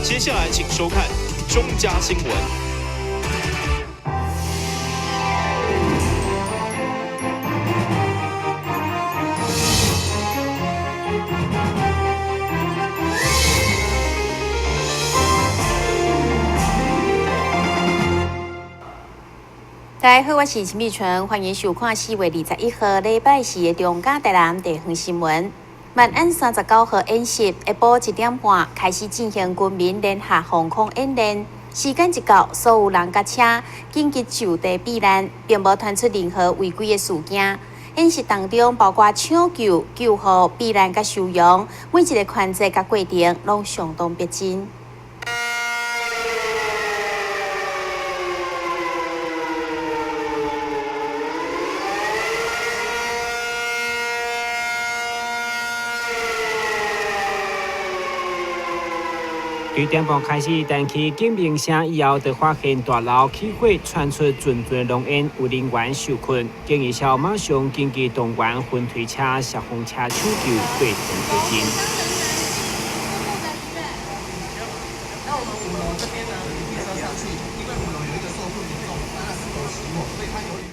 接下来请收看中嘉新闻。大家好，我是陈美纯，欢迎收看4月21号礼拜四的中嘉台南地方新闻。万安39号演习下晡1点半开始进行军民联合防空演练，时间一到，所有人甲车紧急就地避难，并无传出任何违规的事件。演习当中包括抢救、救护、避难甲收容，每一个环节甲过程拢相当逼真。2点半开始，电气警鸣声以后，就发现大楼起火，传出阵阵浓烟，有人员受困。警员小马上紧急动员分推车、消防车抢救，过程推进。那我们5楼这边呢，列车上去，因为5楼有一个受困民众，他4楼起火，所以他由于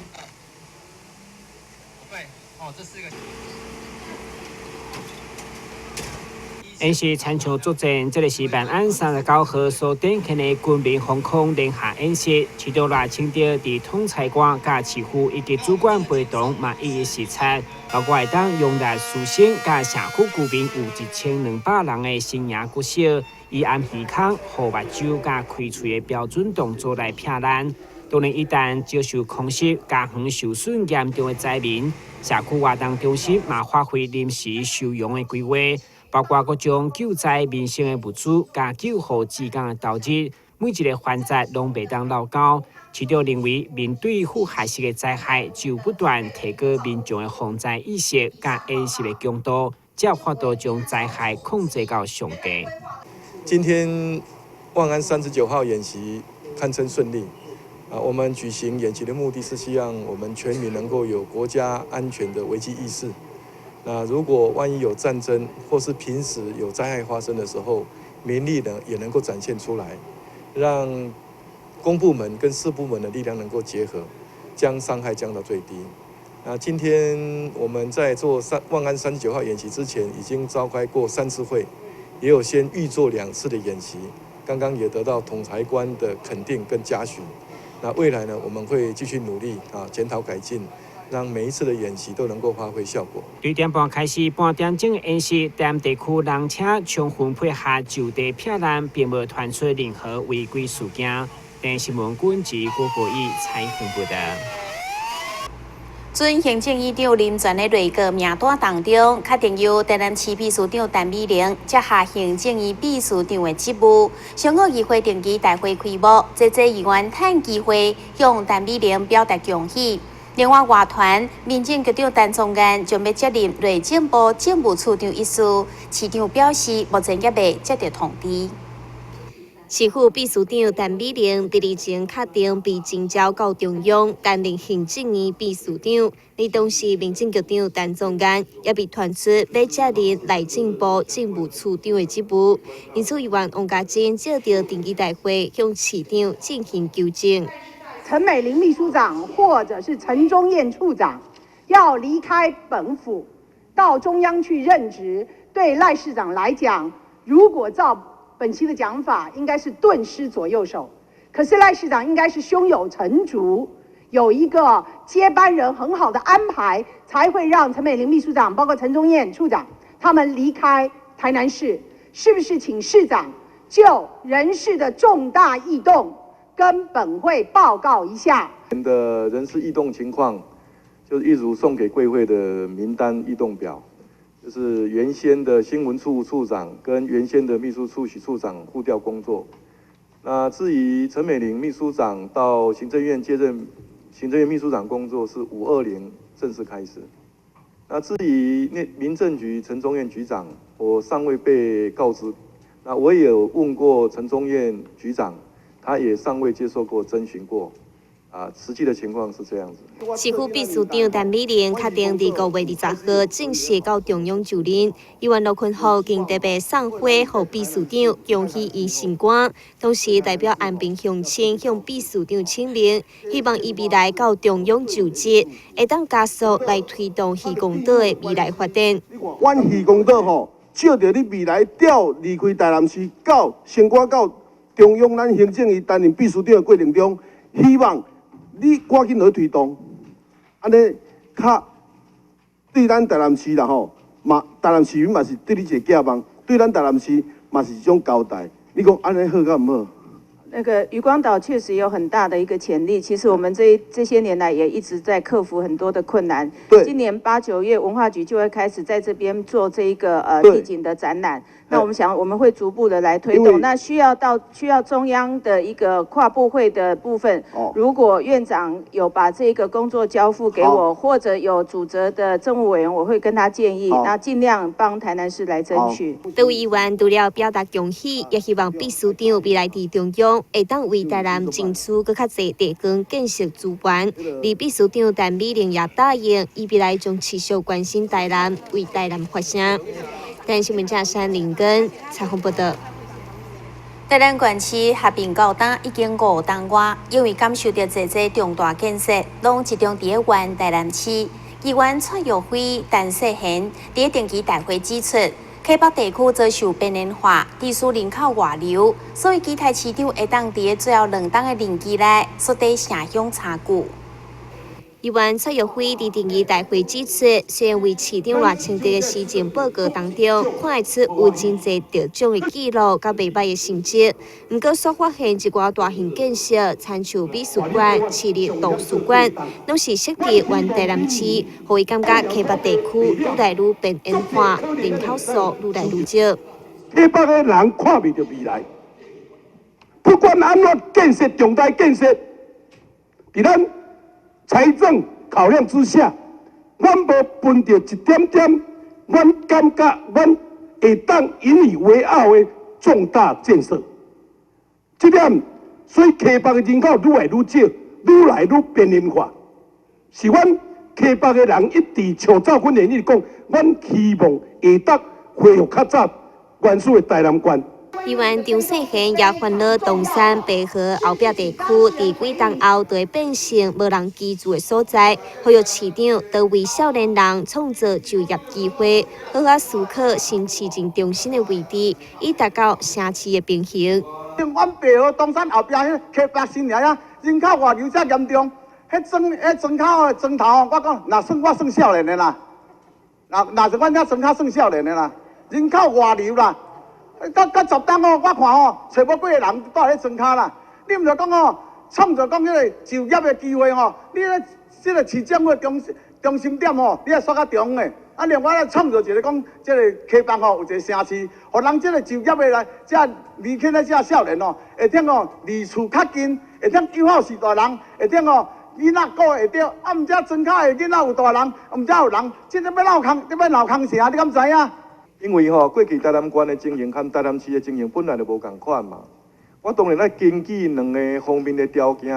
对，这4个。演习参照作战，这个是万安39号所展开的军民防空联合演习，其中来清掉伫统裁官、甲市府以及主管陪同，嘛一一视察，包括会当用来苏醒甲社区居民有1200人的生涯骨折，以按鼻孔、护目睭甲开喙的标准动作来避难。当然，一旦遭受空袭、家园受损严重的灾民，社区活动中心嘛发挥临时收容的规划。包括各种救灾民生的物资、甲救护志工的投入，每一个环节拢袂当落高。市长认为，面对复合式的灾害，就不断提高民众的防灾意识、甲演习的强度，才有法度将灾害控制到上低。今天万安39号演习堪称顺利。我们举行演习的目的是希望我们全民能够有国家安全的危机意识。那如果万一有战争，或是平时有灾害发生的时候，民力呢也能够展现出来，让公部门跟私部门的力量能够结合，将伤害降到最低。那今天我们在做万安39号演习之前，已经召开过3次会，也有先预做2次的演习，刚刚也得到统裁官的肯定跟嘉许。那未来呢，我们会继续努力检讨改进，让每一次的演习都能够发挥效果。2点半开始，半点钟的演习，在地区人车充分配合就地避难，并无传出任何违规事件。电新闻军及郭国义采访报道。准行政院长林全的内阁名单当中，确定由台南市秘书长陈美玲接下行政院秘书长的职务。上个议会定期大会开幕，这议员趁机会向陈美玲表达恭喜。另外，外团民政局长陈宗彦将要接任内政部政务处长一事，市长表示目前也未接到通知。市府秘书长陈美玲第2前确定被征召到中央担任行政院秘书长，而同时民政局长陈宗彦也被传出要接任内政部政务处长的职务，因此议员王家珍借着定期大会向市长进行纠正。陈美玲秘书长或者是陈宗彦处长要离开本府到中央去任职，对赖市长来讲，如果照本期的讲法，应该是顿失左右手。可是赖市长应该是胸有成竹，有一个接班人很好的安排，才会让陈美玲秘书长，包括陈宗彦处长他们离开台南市。是不是请市长就人事的重大异动跟本会报告一下？的人事异动情况，就是一如送给贵会的名单异动表，就是原先的新闻处处长跟原先的秘书处许处长互调工作。那至于陈美玲秘书长到行政院接任行政院秘书长工作是520正式开始。那至于民政局陈宗彦局长，我尚未被告知。那我也有问过陈宗彦局长，他也尚未接受过征询过。实际的情况是这样子。市府秘书长陈美玲确定伫5月20号正式到中央就任。议员罗坤浩经特别送花予秘书长，恭喜伊升官，同时代表安平乡亲向秘书长请命，希望伊未来到中央就职，会当加速来推动渔光岛的未来发展。阮渔光岛吼，照着你未来调离开台南市，到升官到中央咱行政院担任秘书长的过程中，希望你赶紧去推动，安尼较对咱台南市啦吼，台南市民嘛是对你一个寄望，对咱台南市嘛是一种交代。你讲安尼好甲毋好？那个渔光岛确实有很大的一个潜力，其实我们这些年来也一直在克服很多的困难。对，今年8、9月文化局就会开始在这边做这一个地景的展览。那我们会逐步的来推动。那需要中央的一个跨部会的部分，如果院长有把这个工作交付给我，或者有主责的政务委员，我会跟他建议，那尽量帮台南市来争取。多位议员除了表达恭喜，也希望秘书长未来伫中央会当为台南争取更较侪地方建设资源。而秘书长陈美玲也答应，伊未来将持续关心台南，为台南发声。台南新闻正山林根采访报道。台南县市合并到今已经5年外，因为感受到这重大建设，拢集中伫个原台南市。议员蔡耀辉、陈世贤伫定期大会指出，溪北地区遭受边缘化，地区人口外流，所以期待市长会当伫个最后2档的任期内缩短城乡差距。议员蔡耀辉伫定期大会指出，虽然为市长热清地的施政报告当中看会出有真侪得奖的记录甲袂歹的成绩，不过所发现一寡大型建设，参像美术馆、市立图书馆，拢是设伫原台南市，互伊感觉溪北地区愈来愈边缘化，人口数愈来愈少。溪北的人看未到未来，不管安怎建设重大建设，伫咱财政考量之下，阮无分到一点点，阮感觉阮会当引以为傲的重大建设。这点，所以溪北的人口愈来愈少，愈来愈边缘化，是阮溪北的人一直笑走阮的意讲，阮希望会当恢复较早原始的台南县。议员张世贤也烦恼东山、白河后壁地区伫几冬后就会变成无人居住的所在，呼吁市长多为少年人创造就业机会，好好思考新市政中心的位置，以达到城市的平衡。阮白河东山后壁迄溪北新村啊，人口外流遮严重，庄口的庄头，我讲，我算少年的啦，若是阮遮庄口算少年的啦，人口外流啦。到10档哦，我看哦，找无几个人住喺庄卡啦。你毋着讲哦，创造讲迄个就业的机会哦，你咧即个市政府中心点哦，你要刷较重的。啊，另外咧创造一个讲，即个溪北哦有一个城市，互人即个就业的来，即离开咧即少年哦，会当哦离厝较近，会当友好是大人，会当哦囡仔顾会着。啊，毋知庄卡的囡仔有大人，毋知有人，即个要闹空，要闹空啥？你敢知影？因为过去台南县的经营和台南市的经营本来就无共款嘛。我当然来根据两个方面的条件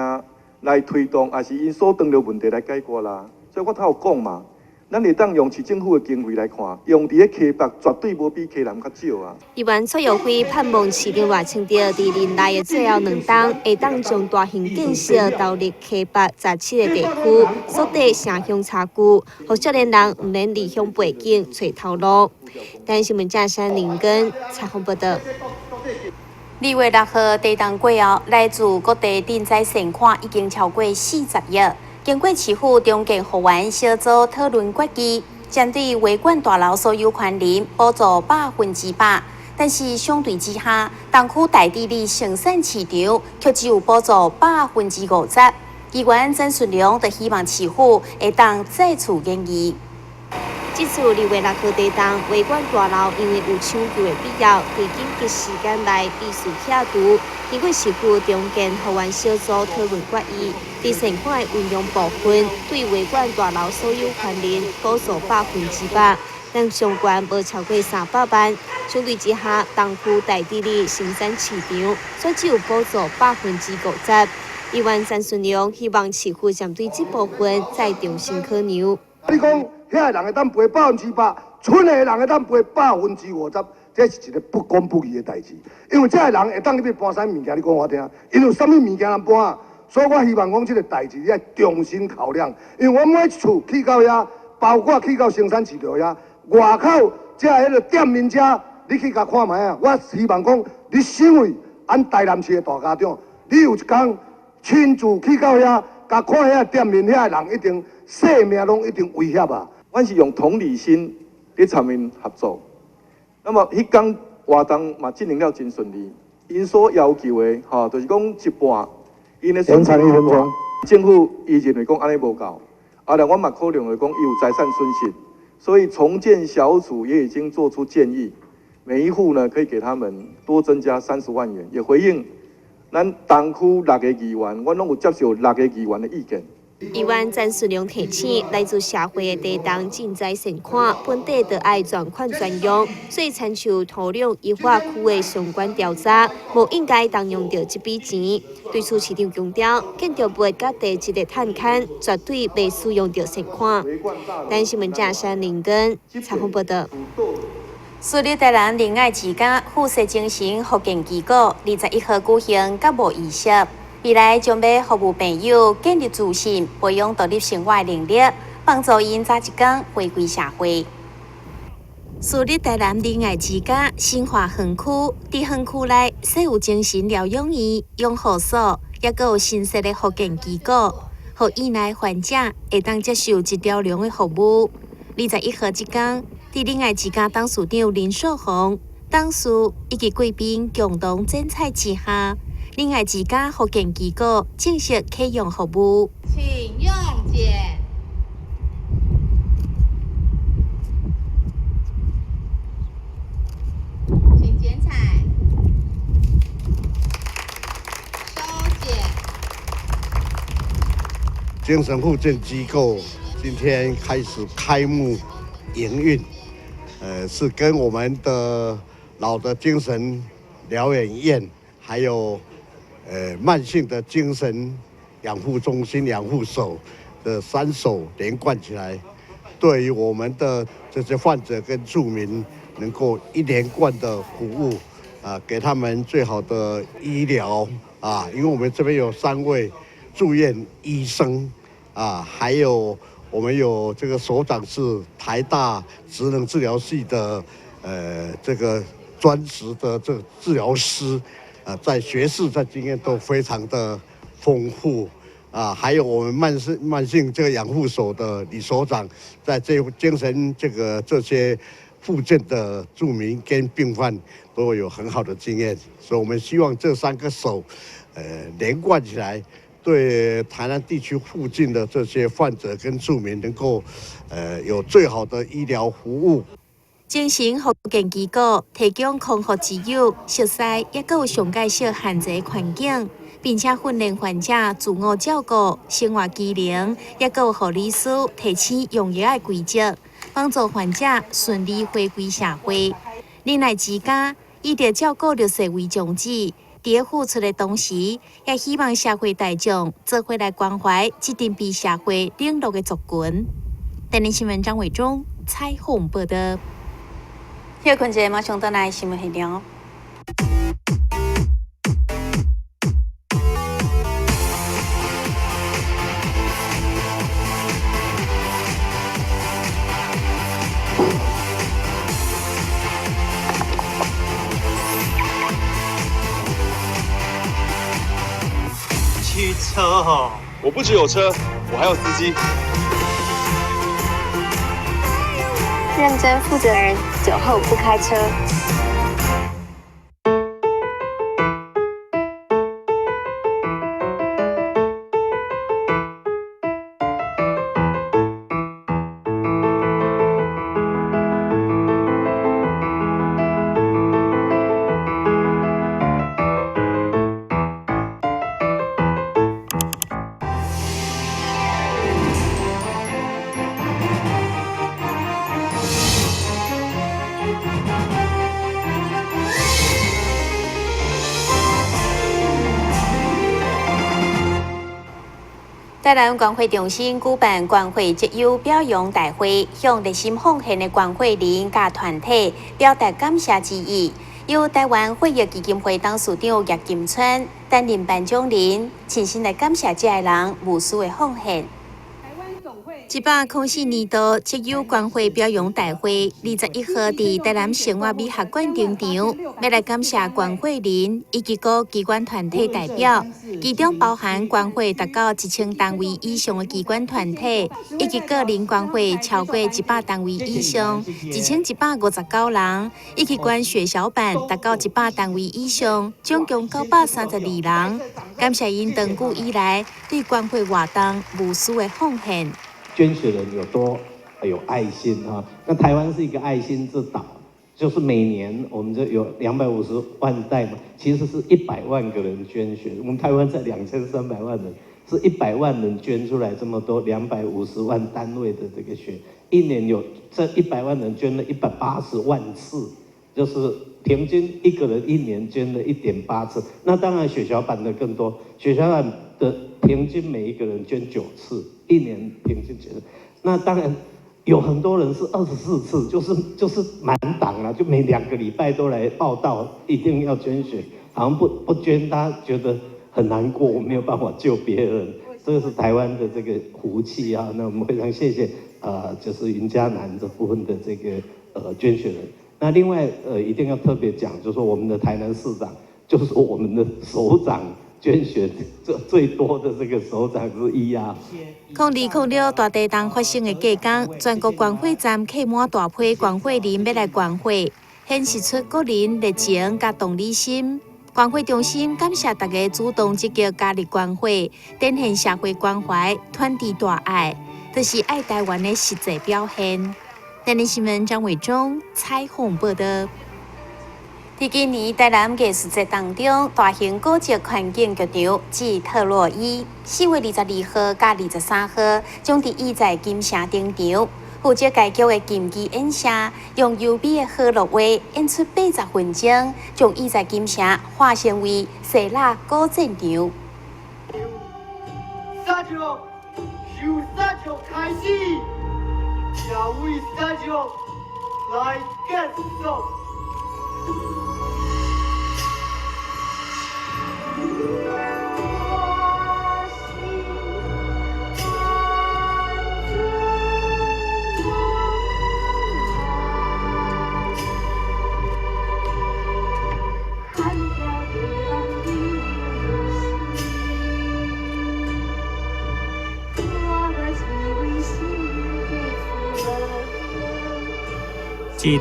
来推动，也是因所当的问题来解决啦。所以我头有讲嘛，咱会当用市政府的经费来看，用伫咧溪北绝对无比溪南较少啊。议员蔡耀辉盼望市长热清地伫年内的最后2档，会当将大型建设投入溪北17个地区，缩短城乡差距，互少年人毋免离乡背景找头路。台新闻正山林根采访报道。2月6号地震过后，来自各地赈灾善款已经超过40亿。经过市府中建复原小组讨论决议，针对维管大楼所有权人补助100%，但是相对之下，东区大地理生产市场却只有补助50%。议员曾顺良就希望市府会当再次研议。这次2月6号地震，维管大楼因为有抢救的必要，在紧急时间内必须拆除。经过市府中建复原小组讨论决议，在善款的运用部分，对维管大楼所有权人补助100%，但相关无超过300万。相对之下，东区大地理生产市场则只有补助50%。议员陈顺良希望市府针对这部分再重新考量。你讲遐个人会当赔100%，剩的人会当赔50%，这是一个不公不义的代志。因为这个人会当去搬啥物件，你讲我听，因为啥物物件人搬啊？所以我希望讲这个代志要重新考量。因为我每一厝去到遐，包括去到生产市场遐，外口这迄个店面遮，你去甲看卖啊！我希望讲，你身为咱台南市的大家长，你有一天亲自去到遐，甲看遐店面遐人，一定性命拢一定危险啊！阮是用同理心咧参与合作。那么迄天活动嘛进行了真顺利，因所要求的就是讲一半，因的损失政府伊认为讲安尼无够，然我嘛考量的讲伊有财产损失，所以重建小组也已经做出建议，每一户呢可以给他们多增加30万元，也回应咱东区6个议员，我拢有接受6个议员的意见。议员陈顺良提醒，来自社会的地动正在盛况，本地就爱专款专用，所以参照土壤异化区的相关调查，无应该动用到这笔钱。对此市长强调，建筑部甲第一个探勘绝对未使用到盛况。但新闻架山林根采访报道。私立台南仁爱之家附设精神福建机构21号举行甲无仪式。未来将要服务朋友建立自信，培养独立生活能力，帮助因早一天回归社会。私立台南仁爱之家新华园区，伫园区内设有精神疗养院、养护所，也阁有新设的福建机构，互院内患者会当接受一条龙的服务。21号即天，伫仁爱之家董事长林寿宏、董事以及贵宾共同剪彩之下。仁爱之家福建机构正式启用服务，请用剪，请剪彩，收剪。精神复健机构今天开始开幕营运，是跟我们的老的精神疗养院还有慢性的精神养护中心、养护所的3手连贯起来，对于我们的这些患者跟住民能够一连贯的服务，给他们最好的医疗因为我们这边有3位住院医生还有我们有这个所长是台大职能治疗系的这个专职的这个治疗师。在学识、在经验都非常的丰富还有我们慢性这个养护所的李所长，在这精神这些复健的住民跟病患都有很好的经验，所以我们希望这3个手连贯起来，对台南地区附近的这些患者跟住民能够有最好的医疗服务。精神福建机构提供康复之友、熟悉也阁有上介绍限制环境，并且训练患者自我照顾、生活技能，也阁有护理师提醒用药的规则，帮助患者顺利回归社会。仁爱之家以着照顾弱势为宗旨，伫付出的同时，也希望社会大众做伙来关怀这群被社会冷落的族群。台南新闻张伟忠采访报道。休困者马上倒来新闻内容。汽车哦，我不只有车，我还有司机。认真负责人，酒后不开车。台南关会中心举办关会节友表扬大会，向热心奉献的关会人甲团体表达感谢之意。由台湾会议基金会董事长叶金川担任颁奖人，真心来感谢这些人无私的奉献。104年度节友关会表扬大会21号伫台南生活美学馆登场，要来感谢关会人以及各机关团体代表，其中包含关会达到1000单位以上的机关团体，以及个人关会超过100单位以上1159人，以及关血小板达到100单位以上，总共932人。感谢因长久以来对关会活动无私的奉献。捐血人有多有爱心哈？那台湾是一个爱心之岛，就是每年我们就有250万袋嘛，其实是100万个人捐血。我们台湾才2300万人，是100万人捐出来这么多250万单位的这个血，一年有这100万人捐了180万次，就是平均一个人一年捐了1.8次。那当然血小板的更多，血小板的平均每一个人捐9次。一年平均觉得，那当然有很多人是24次，就是满档了，就每2个礼拜都来报道，一定要捐血，好像不捐，他觉得很难过，我没有办法救别人，这个是台湾的这个福气啊。那我们非常谢谢就是云嘉南这部分的这个捐血人。那另外一定要特别讲，就是说我们的台南市长，就是说我们的首长。捐血最多的这个首长之一啊！0206大地震发生的隔天，全国关会站客满大批关会人要来关会，显示出个人热情甲同理心。关会中心感谢大家主动积极加入关会，展现社会关怀、团结大爱，就是爱台湾的实际表现。台南新闻张伟忠采访报道。在今年台南艺术节当中，大型古迹环境剧场暨特洛伊4月22号甲23号将伫伊在金城登场。负责该剧的金鸡演社，用优美的河洛话演出80分钟，将伊在金城化身为希腊古战场。杀场，由杀场开始，要为杀场来结束。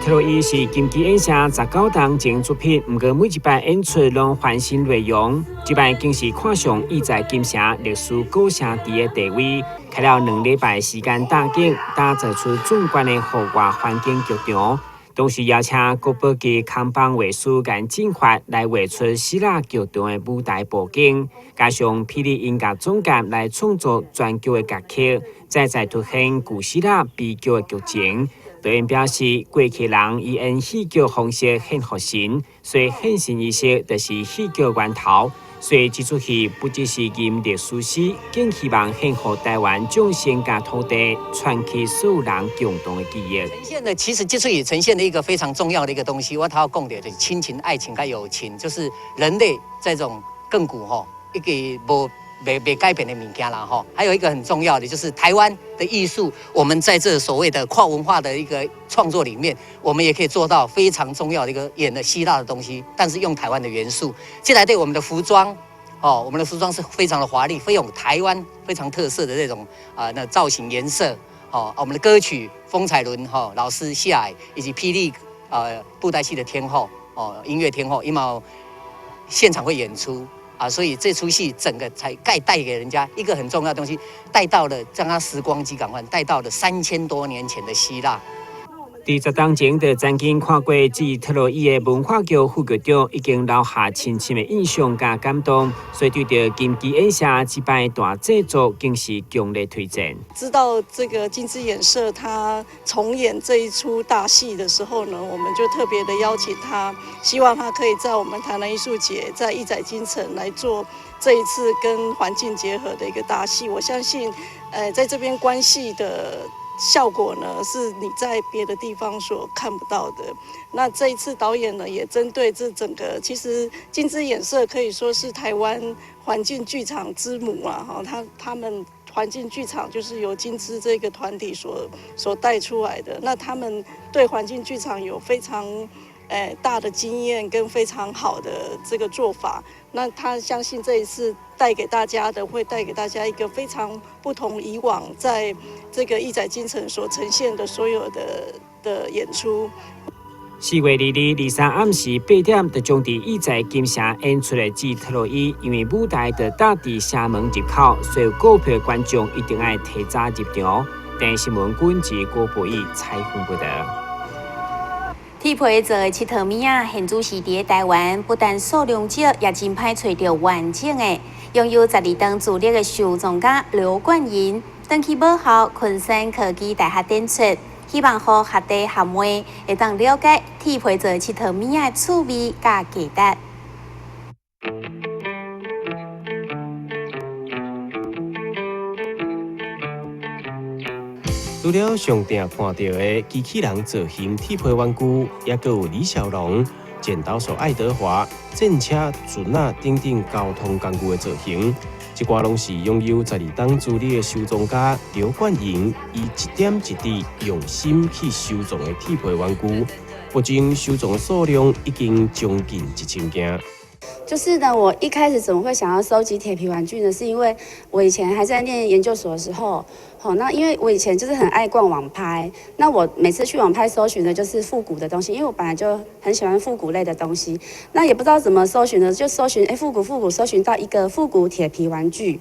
特洛伊是金鸡演社19档前作品，不过每一摆演出拢翻新内容。这摆更是看上伊在金城历史古城池的地位，开了2礼拜时间搭建，打造出壮观的户外环境剧场。同时邀请国宝级康邦艺术跟进发来画出希腊剧场的舞台布景，加上霹雳音乐总监来创作全剧的乐曲，再凸显古希腊悲剧的剧情。导演表示，过去人以演戏剧方式献福神，所以献神仪式就是戏剧源头。所以这出戏不只是吟历史史，更希望献给台湾众生甲土地，传起所有人共同的记忆。呈现的其实这出也呈现了一个非常重要的一个东西，我要讲的就是亲情、爱情跟友情，就是人类这种亘古一个没改变的物件啦哈。还有一个很重要的就是台湾的艺术，我们在这所谓的跨文化的一个创作里面，我们也可以做到非常重要的一个演的希腊的东西，但是用台湾的元素。接下来对我们的服装，我们的服装是非常的华丽，非常台湾非常特色的这种那造型颜色。我们的歌曲风采伦老师谢海以及霹雳布袋戏的天后音乐天后，因为现场会演出。所以这出戏整个才带给人家一个很重要的东西，带到了让它时光机赶快带到了3000多年前的希腊。伫10当前就曾经看过自特洛伊的文化局副局长，已经留下深深的印象甲感动，所以对着金枝演社这摆大制作，更是强烈推荐。知道这个金枝演社他重演这一出大戏的时候呢，我们就特别的邀请他，希望他可以在我们台南艺术节，在义载金城来做这一次跟环境结合的一个大戏。我相信，在这边观戏的效果呢，是你在别的地方所看不到的。那这一次导演呢，也针对这整个，其实金枝演社可以说是台湾环境剧场之母啊，他们环境剧场就是由金枝这个团体所带出来的。那他们对环境剧场有非常大的经验跟非常好的这个做法。那他相信这一次带给大家的，会带给大家一个非常不同以往在这个义载金城所呈现的所有的演出。4月22、23暗时8点，就将伫义载金城演出的《特洛伊》，因为舞台就搭伫城门入口，所以购票的观众一定要提早入场。电新闻管制郭博义采访报道。铁皮做的七套米啊，现主是伫台湾，不但数量少，也真歹找到完整的。拥有12档资历的收藏家刘冠银，登去母校昆山科技大学展出，希望和学弟学妹会当了解铁皮做的七套米啊趣味甲价值。除了上定看到的机器人造型铁皮玩具，也佫有李小龙、剪刀手爱德华、战车、船啊等等交通工具的造型，这寡拢是拥有12档资历的收藏家刘冠银，以一点一滴用心去收藏的铁皮玩具，目前收藏的数量已经将近1000件。就是呢，我一开始怎么会想要收集铁皮玩具呢？是因为我以前还在念研究所的时候，那因为我以前就是很爱逛网拍，那我每次去网拍搜寻的就是复古的东西，因为我本来就很喜欢复古类的东西，那也不知道怎么搜寻的，就搜寻复古，搜寻到一个复古铁皮玩具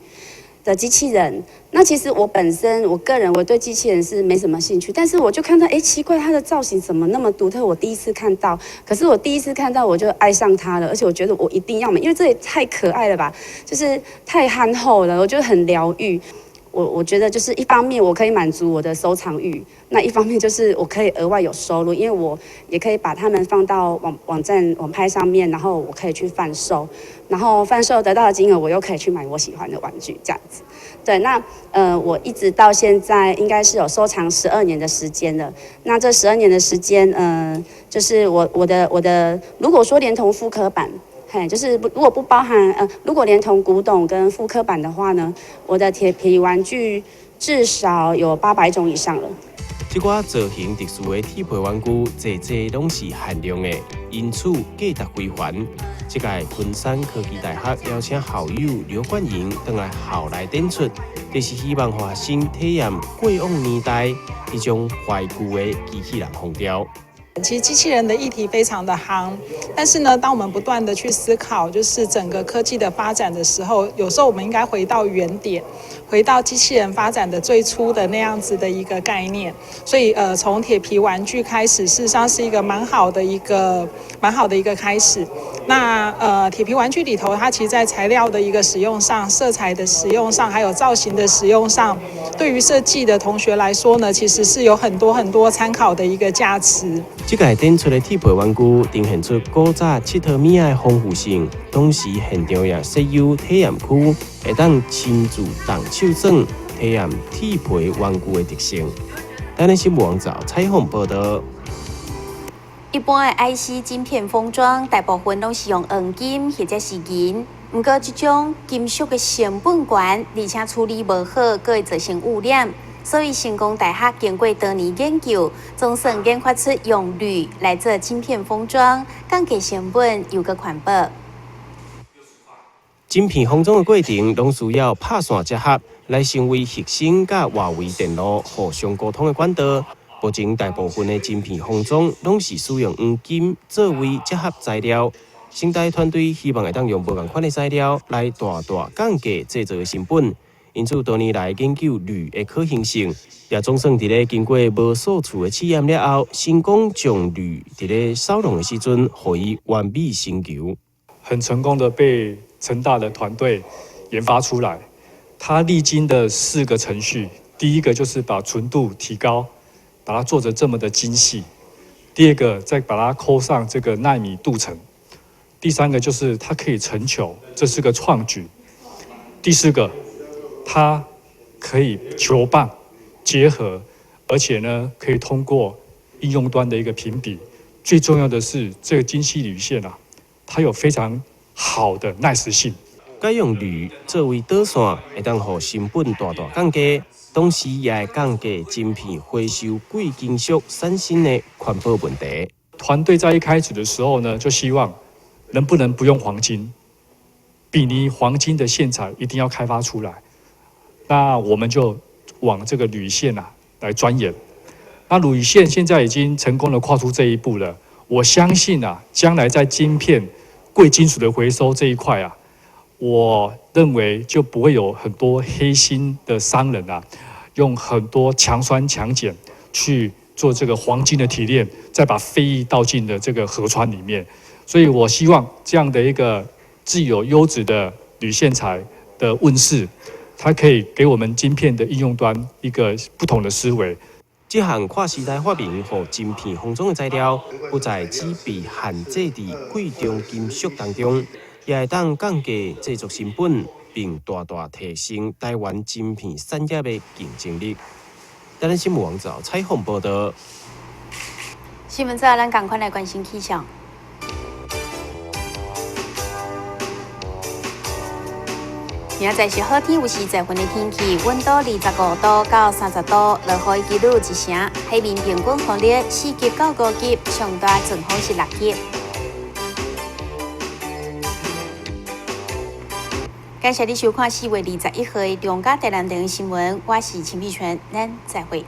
的机器人。那其实我本身我个人我对机器人是没什么兴趣，但是我就看到奇怪，它的造型怎么那么独特，我第一次看到，可是我第一次看到我就爱上它了，而且我觉得我一定要买，因为这也太可爱了吧，就是太憨厚了，我觉得很疗愈。我觉得就是一方面我可以满足我的收藏欲，那一方面就是我可以额外有收入，因为我也可以把它们放到网站网拍上面，然后我可以去贩售，然后贩售得到的金额我又可以去买我喜欢的玩具，这样子。对，那我一直到现在应该是有收藏12年的时间了。那这12年的时间，就是我的，如果说连同复刻版。就是如果不包含如果连同古董跟复刻版的话呢，我的铁皮玩具至少有800种以上了。这寡造型特殊的铁皮玩具，侪拢是限量的，因此价值非凡。这届昆山科技大学邀请校友刘冠银回来校内展出，就是希望学生体验过往年代一种怀旧的机器人风潮。其实机器人的议题非常的夯，但是呢，当我们不断的去思考，就是整个科技的发展的时候，有时候我们应该回到原点，回到机器人发展的最初的那样子的一个概念。所以从铁皮玩具开始，事实上是一个蛮好的一个开始。那铁皮玩具里头，它其实在材料的一个使用上、色彩的使用上，还有造型的使用上，对于设计的同学来说呢，其实是有很多参考的一个价值。这届展出的铁皮玩具呈现出古早七套米的丰富性，同时现场也设有体验区，会当亲自动手整体验铁皮玩具的特性。台南新闻网找采访报道。一般的 IC 晶片封装，大部分拢是用黄金或者是银，不过这种金属的成本高，而且处理无好，佫会造成污染。所以成功大学经过多年研究，总算研发出用铝来做晶片封装，降低成本又佫环保。晶片封装的过程，拢需要拍线结合，来成为核心甲外围电路互相沟通的管道。目前大部分的晶片封装拢是使用黄金作为结合材料。新代团队希望会当用无同款的材料来大大降低制造的成本。因此多年来研究铝的可行性，也总算伫咧经过无数次的试验了后，成功将铝伫咧少量的时阵，予以完美成球。很成功的被成大的团队研发出来。它历经的4个程序，第一个就是把纯度提高，把它做得这么的精细；第二个再把它扣上这个奈米镀层；第3个就是它可以成球，这是个创举；第4个，它可以球棒结合，而且呢可以通过应用端的一个评比。最重要的是，这个精细铝线啊，它有非常好的耐蚀性。改用铝作为导线，会当让成本大大降低，同时也会降低晶片回收贵金属产生的环保问题。团队在一开始的时候呢，就希望能不能不用黄金，比拟黄金的线材一定要开发出来。那我们就往这个铝线来钻研。那铝线现在已经成功的跨出这一步了。我相信将来在晶片贵金属的回收这一块我认为就不会有很多黑心的商人用很多强酸强碱去做这个黄金的提炼，再把废液倒进的这个河川里面。所以我希望这样的一个具有优质的铝线材的问世，它可以给我们晶片的应用端一个不同的思维。这项跨时代发明，让晶片封装的材料不再只被限制在贵重金属当中。也会当降低制作成本，并大大提升台湾晶片产业的竞争力。台湾新闻网早采访报道。新闻之后，咱赶快来关心气象。明仔载是好天有时在分的天气，温度25度到30度，落雨几率1成，海面平均风力4级到5级，上大阵风是6级。感谢你收看4月21号的中嘉台南电视新闻，我是秦碧泉，咱再会。